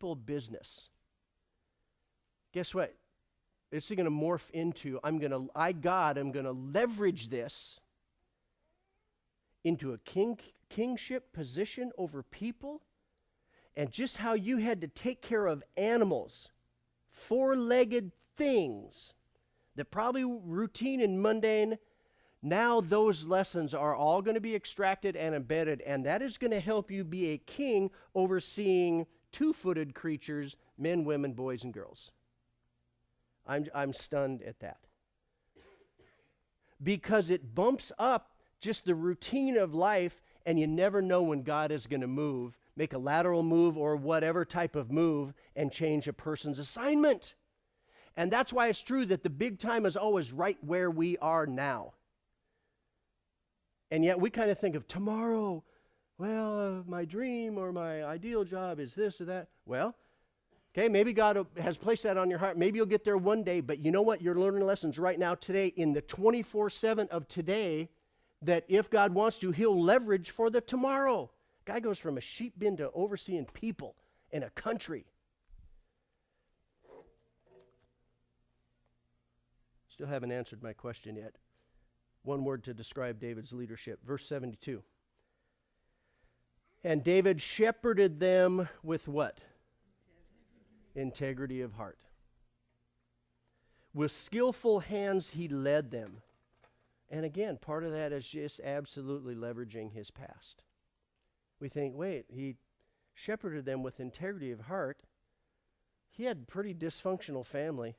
people business. Guess what? It's going to morph into, I'm going to leverage this into a kingship position over people. And just how you had to take care of animals, four-legged things that probably routine and mundane, now those lessons are all going to be extracted and embedded, and that is going to help you be a king overseeing two-footed creatures, men, women, boys, and girls. I'm stunned at that. Because it bumps up just the routine of life, and you never know when God is going to move, make a lateral move or whatever type of move, and change a person's assignment. And that's why it's true that the big time is always right where we are now. And yet we kind of think of tomorrow, well, my dream or my ideal job is this or that. Well, okay, maybe God has placed that on your heart. Maybe you'll get there one day, but you know what? You're learning lessons right now today in the 24/7 of today that if God wants to, he'll leverage for the tomorrow. Guy goes from a sheep bin to overseeing people in a country. Still haven't answered my question yet. One word to describe David's leadership. Verse 72. And David shepherded them with what? Integrity of heart. With skillful hands he led them. And again, part of that is just absolutely leveraging his past. We think, wait, he shepherded them with integrity of heart. He had a pretty dysfunctional family.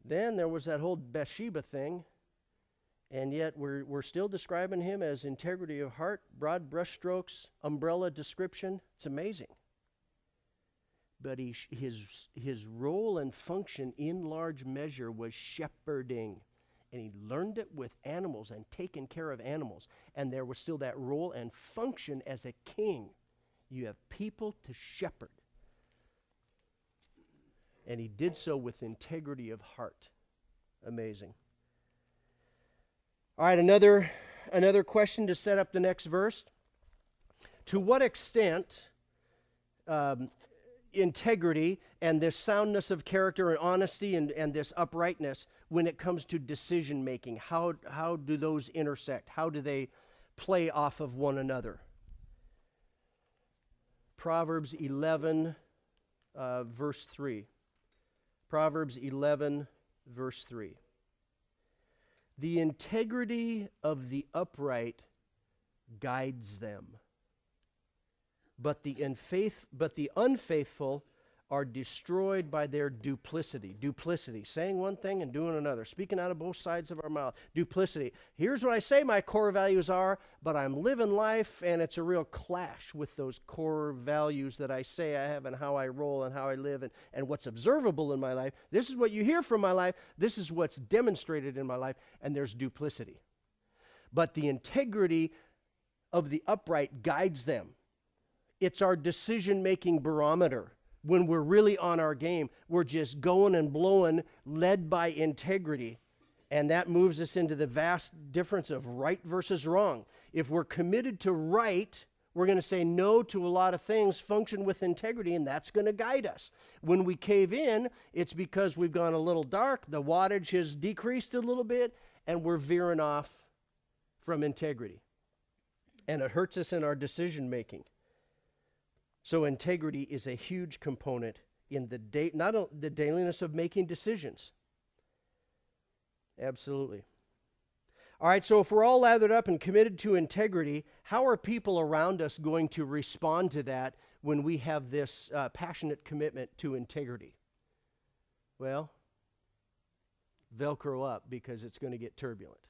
Then there was that whole Bathsheba thing, and yet we're still describing him as integrity of heart, broad brushstrokes, umbrella description. It's amazing. But his role and function in large measure was shepherding. And he learned it with animals and taking care of animals. And there was still that role and function as a king. You have people to shepherd. And he did so with integrity of heart. Amazing. All right, another question to set up the next verse. To what extent integrity and this soundness of character and honesty and this uprightness when it comes to decision making, how do those intersect? How do they play off of one another? Proverbs 11, verse 3. Proverbs 11, verse 3. The integrity of the upright guides them, but the unfaithful are destroyed by their duplicity. Duplicity, saying one thing and doing another, speaking out of both sides of our mouth. Duplicity. Here's what I say my core values are, but I'm living life, and it's a real clash with those core values that I say I have and how I roll and how I live and what's observable in my life. This is what you hear from my life. This is what's demonstrated in my life, and there's duplicity. But the integrity of the upright guides them. It's our decision-making barometer. When we're really on our game, we're just going and blowing, led by integrity. And that moves us into the vast difference of right versus wrong. If we're committed to right, we're going to say no to a lot of things, function with integrity, and that's going to guide us. When we cave in, it's because we've gone a little dark, the wattage has decreased a little bit, and we're veering off from integrity. And it hurts us in our decision-making. So integrity is a huge component in not only the dailiness of making decisions. Absolutely. All right, so if we're all lathered up and committed to integrity, how are people around us going to respond to that when we have this passionate commitment to integrity? Well, Velcro up because it's going to get turbulent.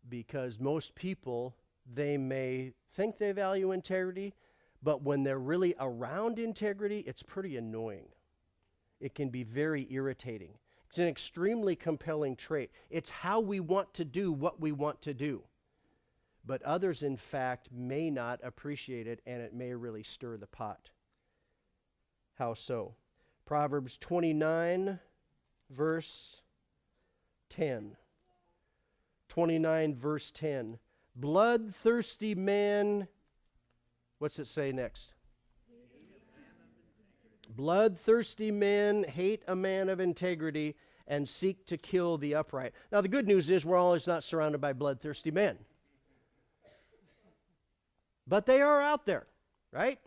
Because most people, they may think they value integrity, but when they're really around integrity, it's pretty annoying. It can be very irritating. It's an extremely compelling trait. It's how we want to do what we want to do. But others, in fact, may not appreciate it, and it may really stir the pot. How so? Proverbs 29, verse 10. 29, verse 10. Bloodthirsty man, what's it say next? Bloodthirsty men hate a man of integrity and seek to kill the upright. Now, the good news is we're always not surrounded by bloodthirsty men. But they are out there, right?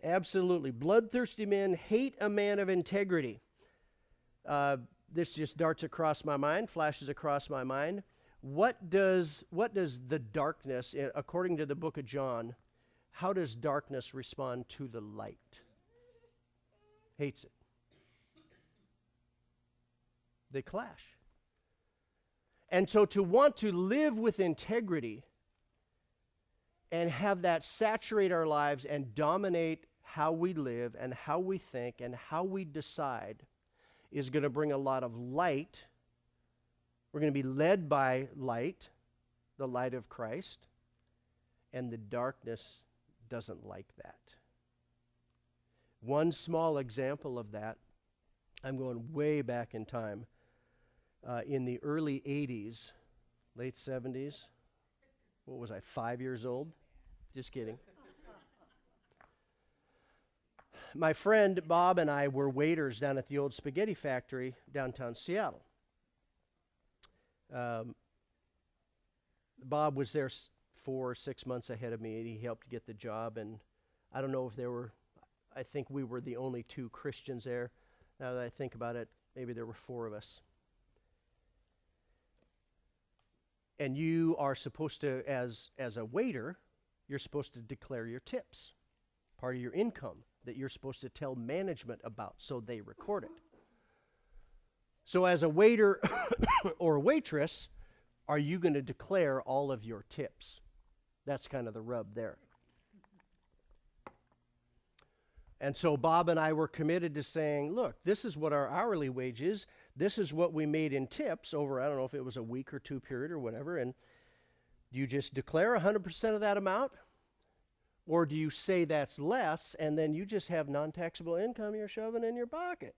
Absolutely. Bloodthirsty men hate a man of integrity. This just darts across my mind, flashes across my mind. What does the darkness, according to the book of John, how does darkness respond to the light? Hates it. They clash. And so to want to live with integrity and have that saturate our lives and dominate how we live and how we think and how we decide is going to bring a lot of light. We're going to be led by light, the light of Christ, and the darkness doesn't like that. One small example of that, I'm going way back in time, in the early 80s, late 70s. What was I, 5 years old? Just kidding. My friend Bob and I were waiters down at the old spaghetti factory downtown Seattle. Bob was there 4 or 6 months ahead of me, and he helped get the job. And I don't know if I think we were the only 2 Christians there. Now that I think about it, maybe there were 4 of us. And you are supposed to, as a waiter, you're supposed to declare your tips, part of your income that you're supposed to tell management about so they record it. So as a waiter or a waitress, are you going to declare all of your tips? That's kind of the rub there. And so Bob and I were committed to saying, look, this is what our hourly wage is. This is what we made in tips over, I don't know if it was a week or 2 period or whatever, and you just declare 100% of that amount? Or do you say that's less, and then you just have non-taxable income you're shoving in your pocket?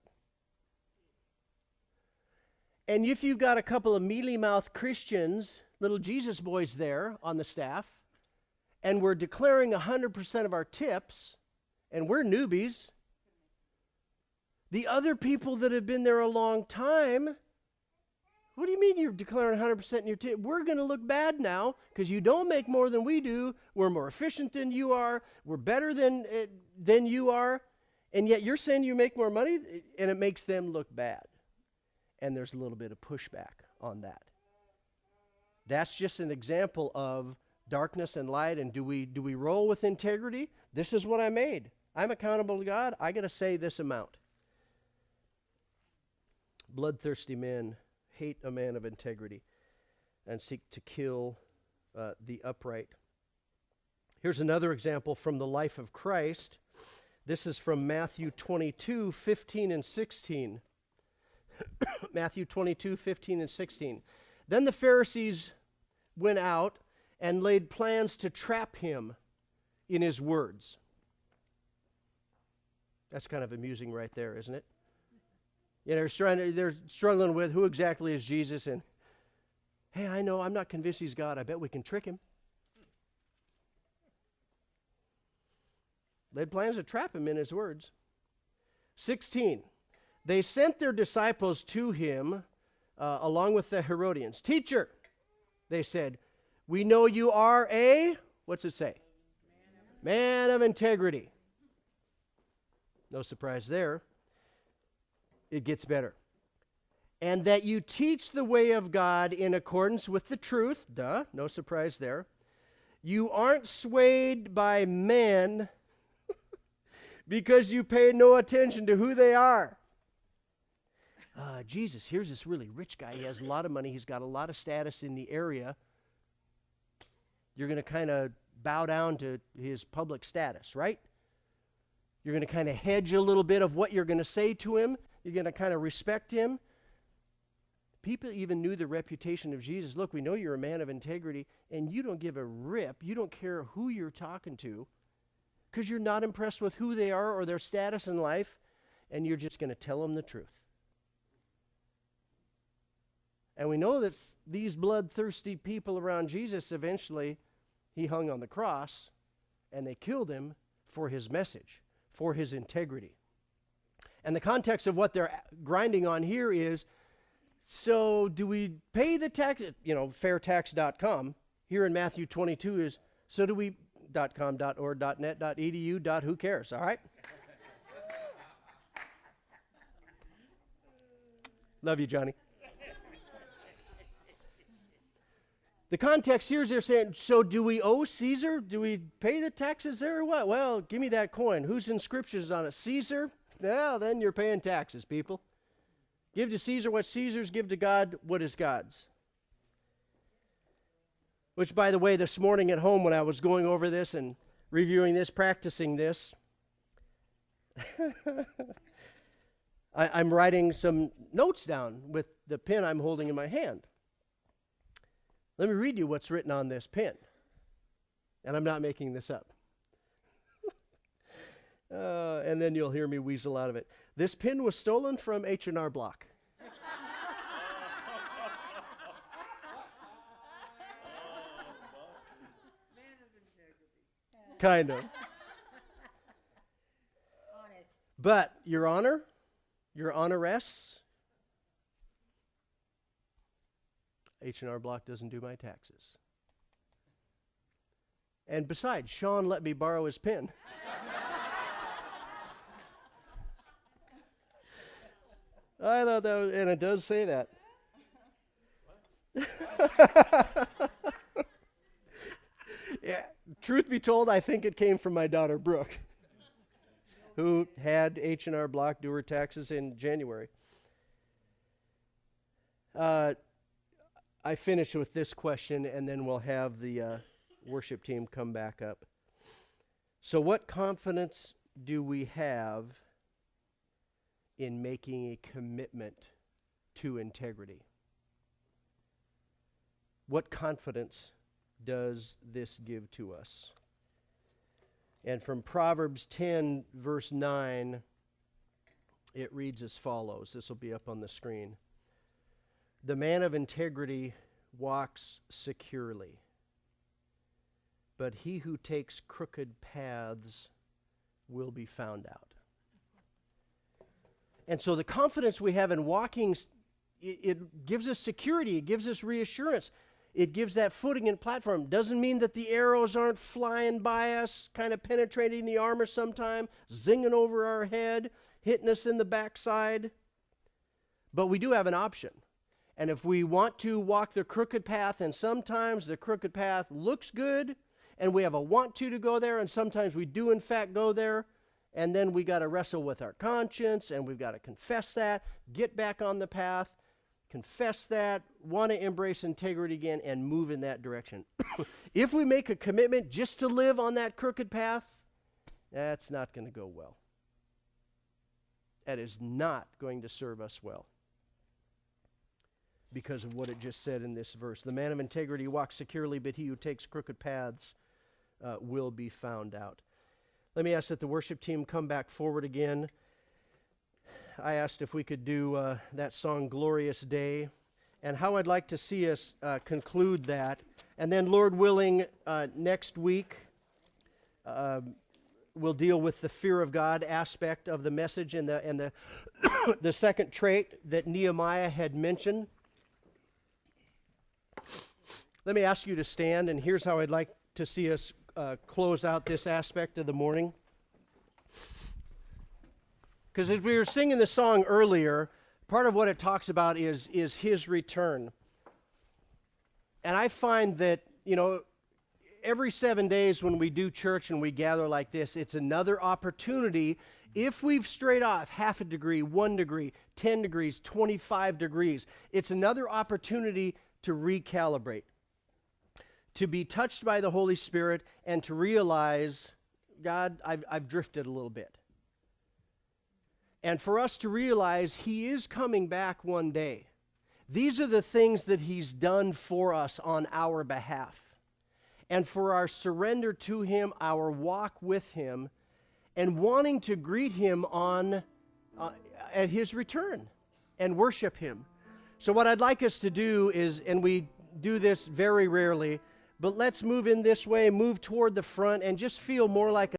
And if you've got a couple of mealy-mouthed Christians, little Jesus boys there on the staff, and we're declaring 100% of our tips, and we're newbies, the other people that have been there a long time, what do you mean you're declaring 100% in your tip? We're going to look bad now because you don't make more than we do. We're more efficient than you are. We're better than you are. And yet you're saying you make more money, and it makes them look bad. And there's a little bit of pushback on that. That's just an example of darkness and light. And do we roll with integrity? This is what I made. I'm accountable to God. I got to say this amount. Bloodthirsty men hate a man of integrity and seek to kill the upright. Here's another example from the life of Christ. This is from Matthew 22, 15 and 16. Matthew 22, 15 and 16. Then the Pharisees went out and laid plans to trap him in his words. That's kind of amusing right there, isn't it? You know, they're struggling with who exactly is Jesus, and hey, I know, I'm not convinced he's God. I bet we can trick him. They had plans to trap him in his words. 16, they sent their disciples to him along with the Herodians. Teacher, they said, we know you are a, what's it say? Man of integrity. No surprise there. It gets better. And that you teach the way of God in accordance with the truth. Duh, no surprise there. You aren't swayed by men because you pay no attention to who they are. Jesus, here's this really rich guy. He has a lot of money. He's got a lot of status in the area. You're going to kind of bow down to his public status, right? You're going to kind of hedge a little bit of what you're going to say to him. You're going to kind of respect him. People even knew the reputation of Jesus. Look, we know you're a man of integrity, and you don't give a rip. You don't care who you're talking to because you're not impressed with who they are or their status in life, and you're just going to tell them the truth. And we know that these bloodthirsty people around Jesus, eventually, he hung on the cross, and they killed him for his message. for his integrity. And the context of what they're grinding on here is, so do we pay the tax? Fairtax.com here in Matthew 22 is, so do we, .com, .org, .net, .edu, who cares, all right? Love you, Johnny. The context here is they're saying, so do we owe Caesar? Do we pay the taxes there or what? Well, give me that coin. Whose inscription is on it? Caesar? Well, then you're paying taxes, people. Give to Caesar what Caesar's, give to God what is God's. Which, by the way, this morning at home when I was going over this and reviewing this, practicing this, I'm writing some notes down with the pen I'm holding in my hand. Let me read you what's written on this pen. And I'm not making this up. And then you'll hear me weasel out of it. This pin was stolen from H&R Block. Kind of. Honest. But, Your Honor, Your Honoress, H&R Block doesn't do my taxes. And besides, Sean let me borrow his pen. I thought that was, and it does say that. Yeah, truth be told, I think it came from my daughter, Brooke, who had H&R Block do her taxes in January. I finish with this question, and then we'll have the worship team come back up. So what confidence do we have in making a commitment to integrity? What confidence does this give to us? And from Proverbs 10, verse 9, it reads as follows. This will be up on the screen. The man of integrity walks securely, but he who takes crooked paths will be found out. And so the confidence we have in walking, it gives us security, it gives us reassurance. It gives that footing and platform. Doesn't mean that the arrows aren't flying by us, kind of penetrating the armor sometime, zinging over our head, hitting us in the backside. But we do have an option. And if we want to walk the crooked path, and sometimes the crooked path looks good, and we have a want to go there, and sometimes we do in fact go there, and then we got to wrestle with our conscience, and we've got to confess that, get back on the path, confess that, want to embrace integrity again, and move in that direction. If we make a commitment just to live on that crooked path, that's not going to go well. That is not going to serve us well because of what it just said in this verse. The man of integrity walks securely, but he who takes crooked paths will be found out. Let me ask that the worship team come back forward again. I asked if we could do that song, Glorious Day, and how I'd like to see us conclude that. And then, Lord willing, next week, we'll deal with the fear of God aspect of the message and the the second trait that Nehemiah had mentioned. Let me ask you to stand, and here's how I'd like to see us close out this aspect of the morning. Because as we were singing the song earlier, part of what it talks about is his return. And I find that, every 7 days when we do church and we gather like this, it's another opportunity. If we've strayed off half a degree, 1 degree, 10 degrees, 25 degrees, it's another opportunity to recalibrate, to be touched by the Holy Spirit, and to realize, God, I've drifted a little bit. And for us to realize He is coming back one day. These are the things that He's done for us on our behalf. And for our surrender to Him, our walk with Him, and wanting to greet Him at His return and worship Him. So what I'd like us to do is, and we do this very rarely, but let's move in this way, move toward the front, and just feel more like